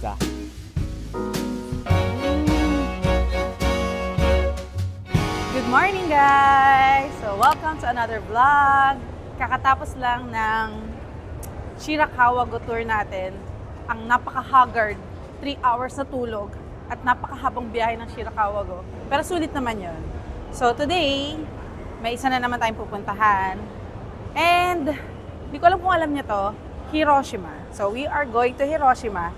Pizza. Good morning guys! So welcome to another vlog. Kakatapos lang ng Shirakawa-go tour natin. Ang napaka-haggard, 3 hours na tulog at napakahabang biyahe ng Shirakawa-go. Pero sulit naman yun. So today, may isa na naman tayong pupuntahan. And di ko alam kung alam niyo to, Hiroshima. So we are going to Hiroshima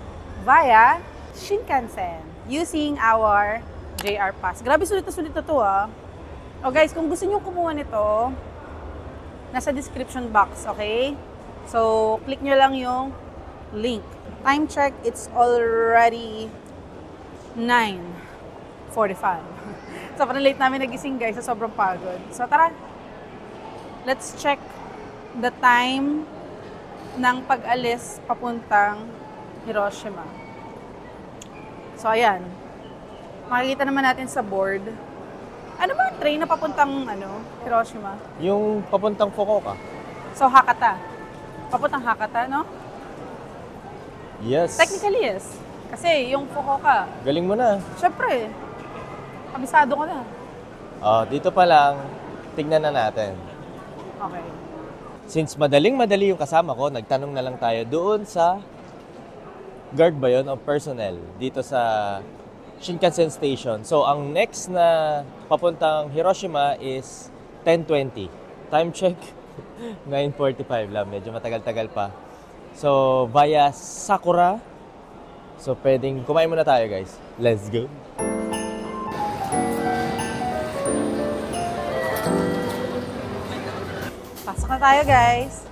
via Shinkansen using our JR Pass. Grabe, sulit na to ah. Oh guys, kung gusto niyo kumuha nito, nasa description box, okay? So, click nyo lang yung link. Time check, it's already 9:45. So, parang late namin nagising guys, so sobrang pagod. So, tara, let's check the time ng pag-alis papuntang Hiroshima. So, ayan. Makikita naman natin sa board. Ano ba ang train na papuntang Hiroshima? Yung papuntang Fukuoka. So, Hakata. Papuntang Hakata, no? Yes. Technically, yes. Kasi yung Fukuoka, Galing mo na. syempre, kabisado ko na. Dito pa lang, tignan na natin. Okay. Since madaling-madali yung kasama ko, nagtanong na lang tayo doon sa guard ba yun o personnel dito sa Shinkansen Station. So, ang next na papuntang Hiroshima is 10:20. Time check, 9:45 lang. Medyo matagal-tagal pa. So, via Sakura. So, pwedeng kumain muna tayo, guys. Let's go! Pasok na tayo, guys.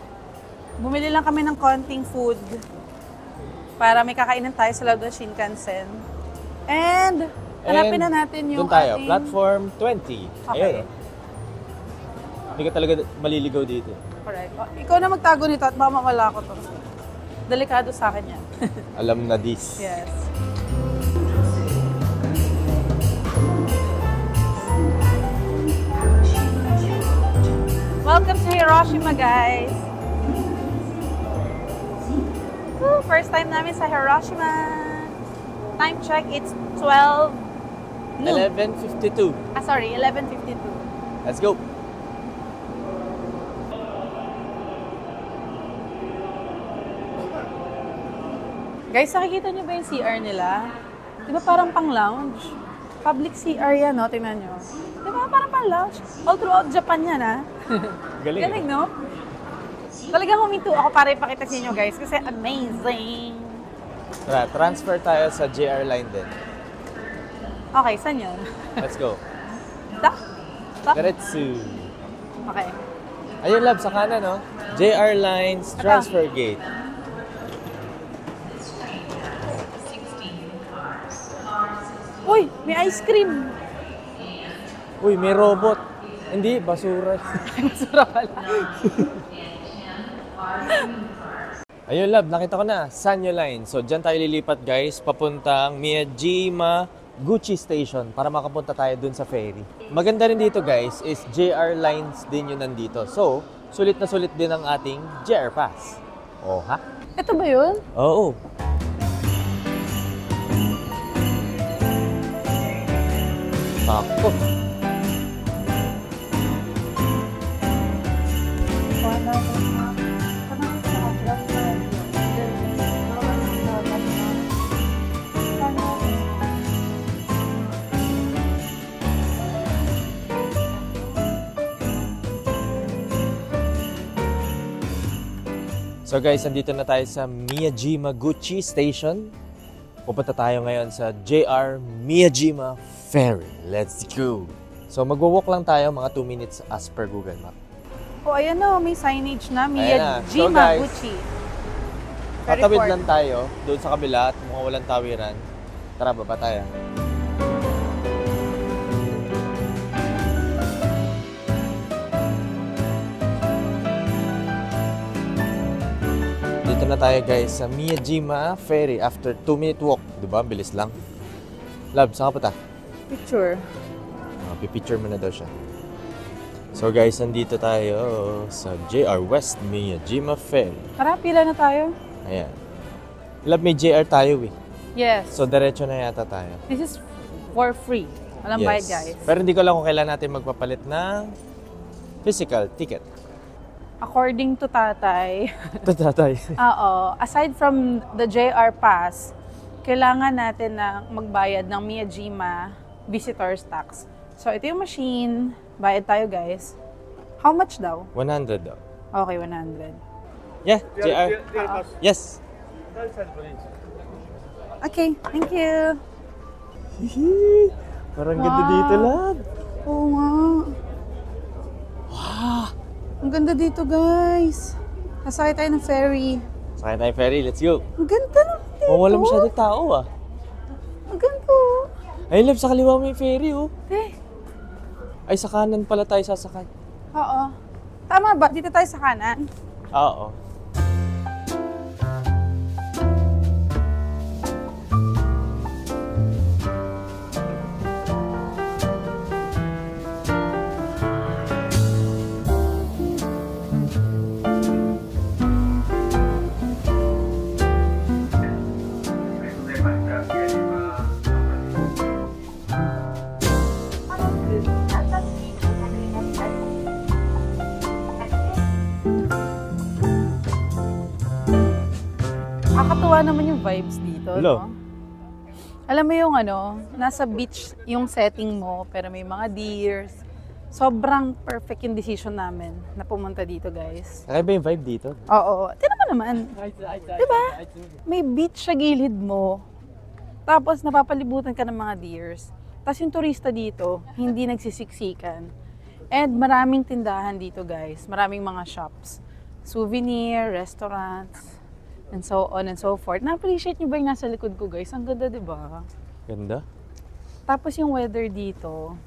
Bumili lang kami ng konting food para may kakainin tayo sa loob ng Shinkansen. And hanapin na natin yung doon tayo, ating... platform 20. Okay. Ayun. Hindi ka talaga maliligaw dito. Correct. Ikaw na magtago nito at baka mawala ko to. Delikado sa akin yan. Alam na this. Yes. Welcome to Hiroshima, guys! Woo, first time namin sa Hiroshima. Time check, it's 12 noon. 11:52. Sorry, 11:52. Let's go! Guys, nakikita niyo ba yung CR nila? Di ba parang pang-lounge? Public CR yan, no? Tingnan niyo. Di ba parang pang-lounge? All throughout Japan yan, ha? Galing. Galing, no? Talagang huminto ako para ipakita sa inyo, guys, kasi amazing! Tara, transfer tayo sa JR line din. Okay, saan yun? Let's go. Da? Diretsu. Okay. Ayun, lab, sa kanan, no? JR Lines Transfer Gate. Uy, may ice cream! Uy, may robot. Hindi, basura. Masura pala. Ayun, lab, nakita ko na. Sanyo Line. So, dyan tayo lilipat, guys, papuntang Miyajima Gucci Station para makapunta tayo dun sa ferry. Maganda rin dito, guys, is JR Lines din yun nandito. So, sulit na sulit din ang ating JR Pass. Oh, ha? Ito ba yun? Oo. Sakto. So guys, nandito na tayo sa Miyajima Gucci Station. Pupunta tayo ngayon sa JR Miyajima Ferry. Let's go! So magwo-walk lang tayo mga 2 minutes as per Google Map. Oh, ayan na, may signage na. Ayan na. So, Miyajima guys, Gucci. Tatawid lang tayo doon sa kabila at mukhang walang tawiran. Tara, baba tayo. Dito na tayo guys sa Miyajima Ferry after 2-minute walk. Diba? Bilis lang. Love, saan ka punta? Picture. Pipicture mo na daw siya. So guys, nandito tayo sa JR West Miyajima Ferry. Tara, pila na tayo. Ayan. Love, may JR tayo eh. Yes. So, diretso na yata tayo. This is for free. Walang bayad, guys. Pero hindi ko lang kung kailan natin magpapalit ng physical ticket. According to tatay, Tatay. oo, aside from the JR Pass, kailangan natin na magbayad ng Miyajima visitor's tax. So, ito yung machine. Bayad tayo, guys. How much daw? 100 daw. Okay, 100. Yeah, JR. Yes. Okay, thank you. Parang ganda dito, love. Oo nga. Wow. Ang ganda dito, guys. Nasakay tayo ng ferry. Sakay tayo ferry, let's go. Ang ganda ng dito. Oh, wala masyadong tao ah. Ang ganda. Ay, love, sa kaliwa mo yung ferry oh. Eh, Ay, sa kanan pala tayo sasakay. oo. Tama ba? Dito tayo sa kanan. Oo. Nakakatuwa naman yung vibes dito, Hello. no? Alam mo yung nasa beach yung setting mo, pero may mga deers. Sobrang perfect yung decision namin na pumunta dito, guys. Kakaiba yung vibe dito. Oo. Tignan mo naman. Diba? May beach sa gilid mo. Tapos napapalibutan ka ng mga deers. Tapos yung turista dito, hindi nagsisiksikan. And maraming tindahan dito, guys. Maraming mga shops. Souvenir, restaurants, and so on and so forth. Na-appreciate nyo ba yung nasa likod ko, guys? Ang ganda, diba? Ganda. Tapos yung weather dito.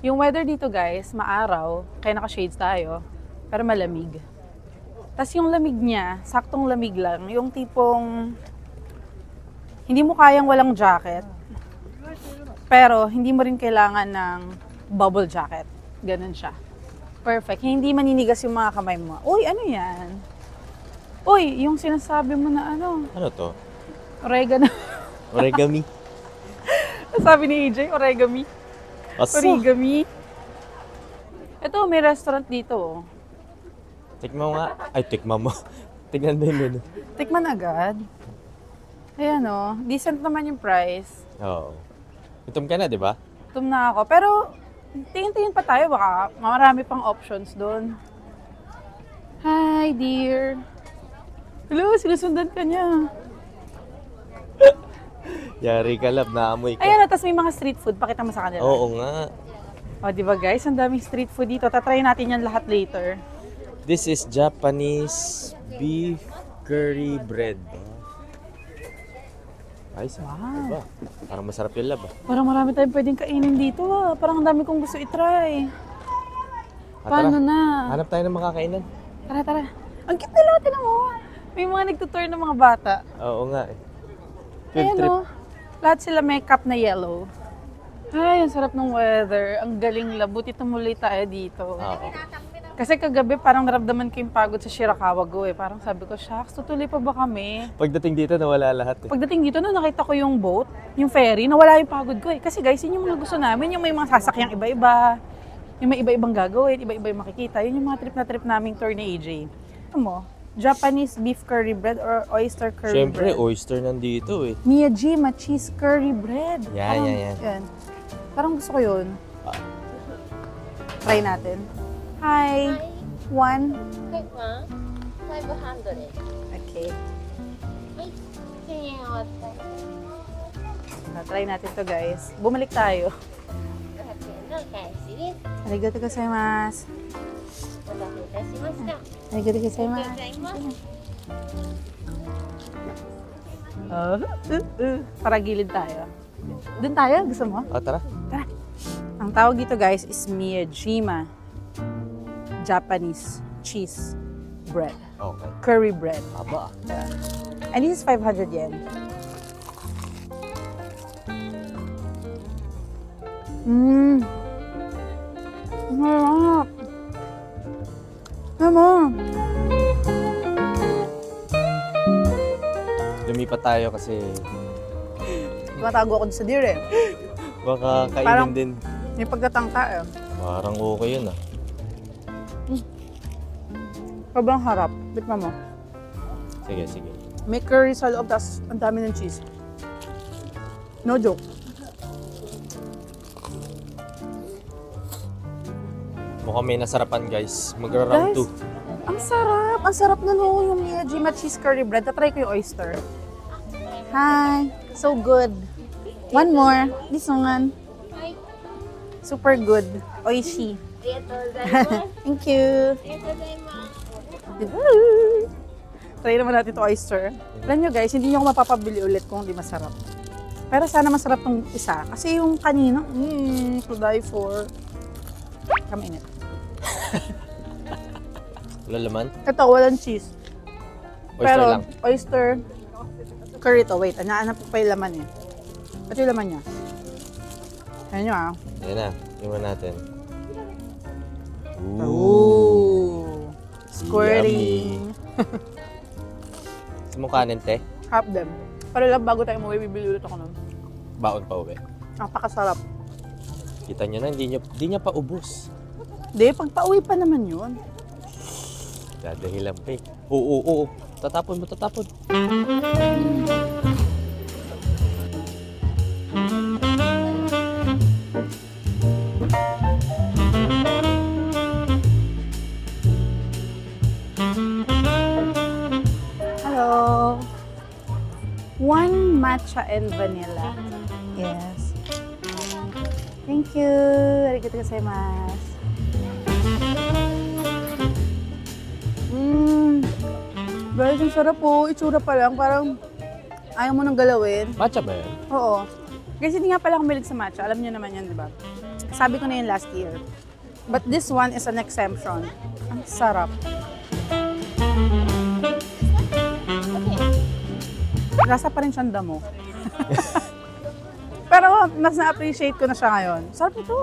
Yung weather dito, guys, maaraw. Kaya naka-shades tayo. Pero malamig. Tapos yung lamig niya, saktong lamig lang. Yung tipong hindi mo kayang walang jacket. Pero hindi mo rin kailangan ng bubble jacket. Ganun siya. Perfect. Hindi maninigas yung mga kamay mo. Uy, ano yan? Uy, yung sinasabi mo na ano? Ano to? Oregano. Origami. Sabi ni AJ, origami. Aso. Origami. Ito, may restaurant dito. Oh. Tikman mo nga. Ay, tikman mo. Tignan mo yun menu. Tikman agad. Ayan o, decent naman yung price. Oo. Gutom ka na, di ba? Gutom na ako. Pero, tingin-tingin pa tayo. Baka marami pang options doon. Hi, dear. Hello, sinusundan ka niya. Yari ka, love. Naamoy ka. Ayan o, tapos may mga street food. Pakita mo sa kanila. Oo nga. O, di ba guys? Ang daming street food dito. Tatry natin yan lahat later. This is Japanese beef curry bread. Ay, sarap. Wow. Diba? Parang masarap yung lab. Parang marami tayong pwedeng kainin dito. Parang ang dami kong gusto itry. Paano na? Hanap tayo ng makakainan. Tara, tara. Ang cute nila, tinan mo. May mga nagtutour ng mga bata. Oo nga eh. Field Ayan trip. o. Lahat sila may cup na yellow. Ay, ang sarap ng weather. Ang galing labuti tumuloy tayo dito. Oo. Kasi kagabi parang naramdaman ko yung pagod sa Shirakawa Go eh. Parang sabi ko, shucks, tutuloy pa ba kami? Pagdating dito, nawala lahat eh. Pagdating dito, nakita ko yung boat, yung ferry, nawala yung pagod ko eh. Kasi guys, yun yung mga gusto namin, yung may mga sasakyang iba-iba, yung may iba-ibang gagawin, iba-iba yung makikita. Yun yung mga trip naming tour ni AJ. Ano mo? Japanese beef curry bread or oyster curry Siyempre, bread? oyster nandito eh. Miyajima cheese curry bread. Yan, Parang, yan. Parang gusto ko yun. Try natin. Hi. One. Quick one, 500. Okay. 1000円お渡し Try natin to guys. Bumalik tayo. 500円のお返しです。 Arigatou gozaimasu. お待たせいたしました。 Arigatou ありがとうご gozaimasu. ざいます。 Para gilid tayo. Doon tayo? Gusto mo? O, tara. Tara. Ang tawag dito guys is Miyajima Japanese cheese bread. Okay. Curry bread. Aba. And this is 500 yen. Mmm. Masarap. Mama. Di lumipat tayo kasi Tumatago ako sa deer eh. baka kainin Parang- din. May pagkatangka eh. Parang okay yun ah. Sobrang harap. Bitma mo. Sige, sige. May curry sa loob, tapos ang dami ng cheese. No joke. Mukhang may nasarapan guys. Magra-round Guys, 2. ang sarap. Ang sarap na no, yung Miyajima cheese curry bread. Tatry ko yung oyster. Hi. So good. One more. This one. Super good. Oishi. ありがとうございます。 Thank you. ありがとうございます。 Try naman natin ito oyster. Alam nyo guys, hindi nyo ako mapapabili ulit kung hindi masarap. Pero sana masarap tong isa. Kasi yung kanina, to die for. Kamainit. Wala laman? Ito, walang cheese. Oyster Pero, lang. oyster, curry to. Wait, hanap ko pa yung laman eh. Ito yung laman niya. Ayan nyo ah. Ayan na. Iwan natin. Ooh. Squirting. Gusto mo kanin, te? Half them. Pero lang bago tayo umuwi, bibili ulit ako nun. Baon pa uwi. Napakasarap. Kita nyo na, hindi niya pa ubos. Hindi, pag pauwi pa naman yun. Dadahilan pa eh. Oo. Tatapon mo, tatapon. Hello. One matcha and vanilla. Yes. Thank you. Arigatou gozaimasu. Guys, ang sarap po. Itsura pa lang. Parang ayaw mo nang galawin. Matcha ba yan? Oo. Kasi hindi nga pala ako mahilig sa matcha. Alam niyo naman yan, di ba? Sabi ko na yun last year. But this one is an exemption. Ang sarap. Lasa pa rin siyang damo. Pero mas na-appreciate ko na siya ngayon. Sarap ito.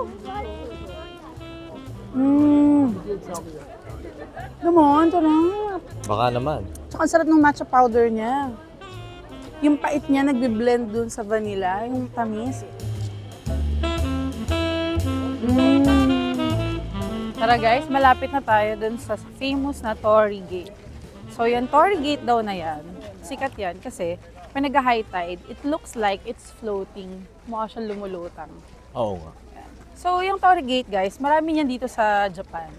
Damo, ang sarap. Baka naman. Tsaka ang sarap ng matcha powder niya. Yung pait niya nagbe-blend dun sa vanilla, yung tamis. Tara guys, malapit na tayo dun sa famous na Torii Gate. So yung Torii Gate daw na yan, sikat yan kasi pag nag-high tide, it looks like it's floating. Mukha siyang lumulutang. Oo nga. So yung Torii Gate guys, marami yan dito sa Japan.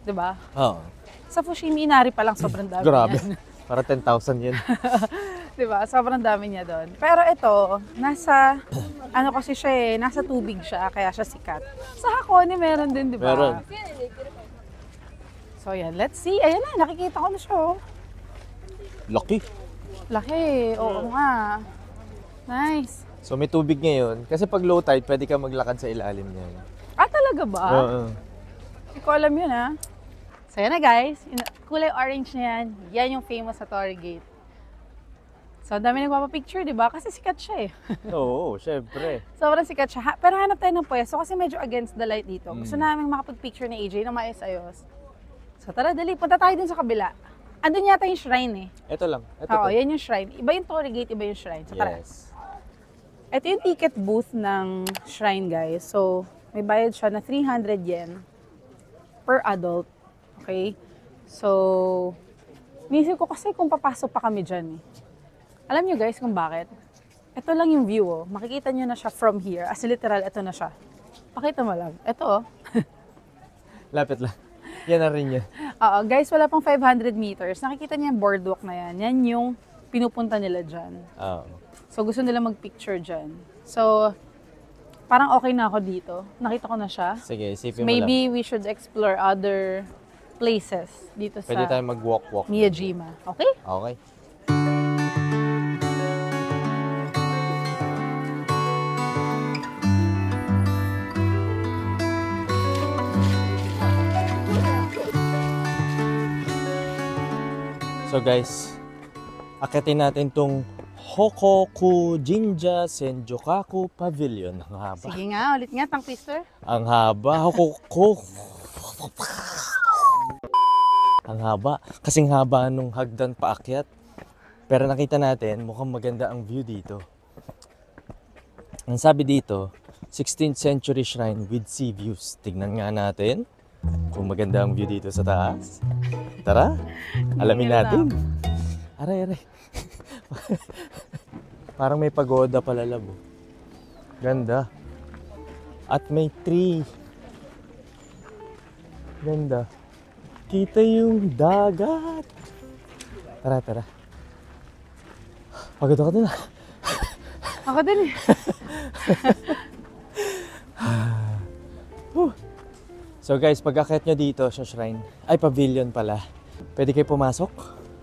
'Di ba? Oo. Sa Fushimi Inari pa lang sobrang dami Grabe. yan. Para 10,000 yun. Diba? Sobrang dami niya doon. Pero ito, nasa, ano kasi siya eh, nasa tubig siya, kaya siya sikat. Sa Hakone, meron din, di ba? Meron. So yan, let's see. Ayan na, nakikita ko na siya. Oh. Lucky. Laki, oo nga. Nice. So may tubig ngayon. Kasi pag low tide, pwede ka maglakad sa ilalim niyan. Ah, talaga ba? Oo. Hindi ko alam yun ah. So yan na guys, kulay orange na yan. Yan yung famous sa Torii Gate. So, ang dami nagpapapicture, di ba? Kasi sikat siya eh. Oo, syempre. Sobrang sikat siya. Pero hanap tayo ng pwesto kasi medyo against the light dito. Gusto namin makapag-picture ni AJ na maayos-ayos. So tara, dali. Punta tayo dun sa kabila. Andun yata yung shrine eh. Ito lang. Ito Oo, to. yan yung shrine. Iba yung Torii Gate, iba yung shrine. So tara. Yes. Ito yung ticket booth ng shrine, guys. So, may bayad siya na 300 yen per adult. Okay? So, nisip ko kasi kung papasok pa kami dyan eh. Alam nyo guys kung bakit? Ito lang yung view oh. Makikita nyo na siya from here. As literal, ito na siya. Pakita mo lang. Ito oh. Lapit lang. Yan na rin yun. Oo, guys, wala pang 500 meters. Nakikita niyo yung boardwalk na yan. Yan yung pinupunta nila dyan. Oo. So, gusto nila mag-picture dyan. So, parang okay na ako dito. Nakita ko na siya. Sige, isipin mo lang. Maybe we should explore other places dito Pwede sa tayo mag-walk-walk. Miyajima. Okay? Okay. So guys, akitin natin tong Hokoku Jinja Senjokaku Pavilion. Ang haba. Sige nga, ulit nga, tongue twister. Ang haba. Hokoku. Ang haba. Kasing haba nung hagdan paakyat. Pero nakita natin, mukhang maganda ang view dito. Ang sabi dito, 16th century shrine with sea views. Tignan nga natin kung maganda ang view dito sa taas. Tara, alamin natin. Aray. Parang may pagoda pala, labo. Ganda. At may tree. Ganda. Kita yung dagat. Tara. Pagod ako dun ah. Ako din eh. So guys, pag-akit nyo dito sa shrine, ay pavilion pala. Pwede kayo pumasok.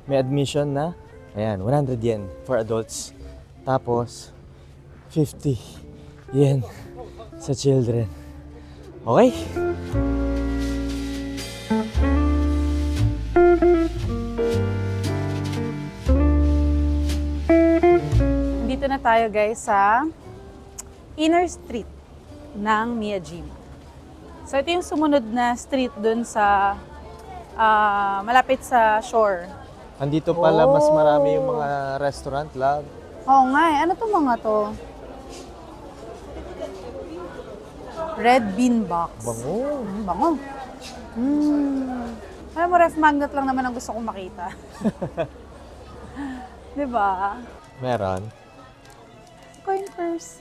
May admission na, ayan, 100 yen for adults. Tapos, 50 yen sa children. Okay? Dito na tayo guys sa inner street ng Miyajima. So ito yung sumunod na street dun sa malapit sa shore. Andito pala mas marami yung mga restaurant, love. Oo nga eh. Ano to mga to? Red bean box. Bango. Bango. Alam mo, ref magnet lang naman ang gusto kong makita. Diba? Meron. Coin purse.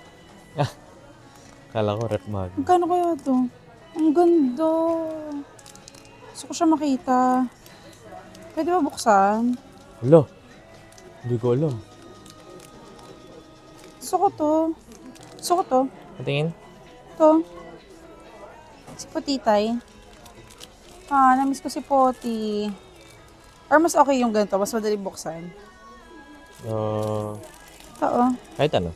Kala ko rep mag. Magkano kaya to? Ang ganda. Gusto ko siya makita. Pwede ba buksan? Hello. Hindi ko alam. Gusto ko to. Patingin. Ito. Si Potitay. Namiss ko si Poti. Or mas okay yung ganito, mas madali buksan. Oo. Kahit ano.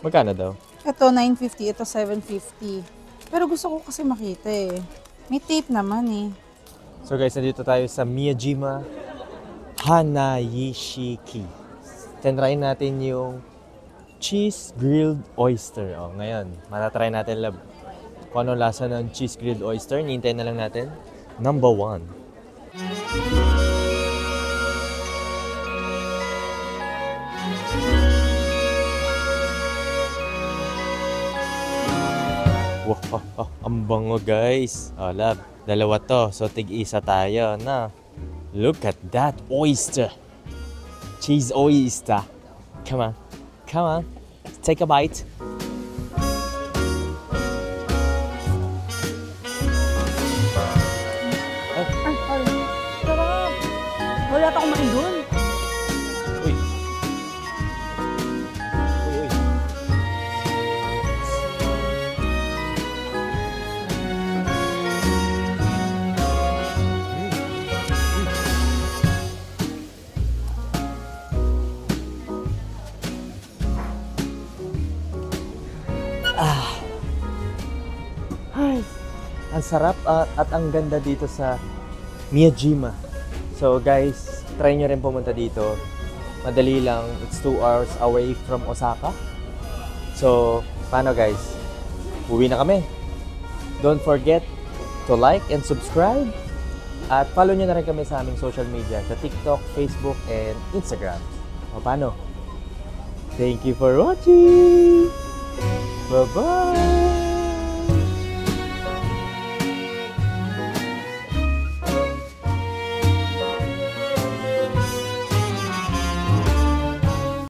Magkano daw? Ito 950, ito 750. Pero gusto ko kasi makita eh. May tape naman eh. So guys, nandito tayo sa Miyajima Hanayishiki. Tinry natin yung cheese grilled oyster. Oh, ngayon, matatry natin lab. Kung ano lasa ng cheese grilled oyster, hintayin na lang natin. Number 1. Wow, ang bango guys. Oh, lab, dalawa to. So, tig-isa tayo na. Look at that oyster. Cheese oyster. Come on. Take a bite. Ay, sarap. Wala pa akong makin doon. Uy. Ay, ang sarap at ang ganda dito sa Miyajima. So guys, try nyo rin pumunta dito. Madali lang, it's 2 hours away from Osaka. So, paano guys? Uwi na kami. Don't forget to like and subscribe. At follow nyo na rin kami sa aming social media, sa TikTok, Facebook, and Instagram. O paano? Thank you for watching! Bye-bye!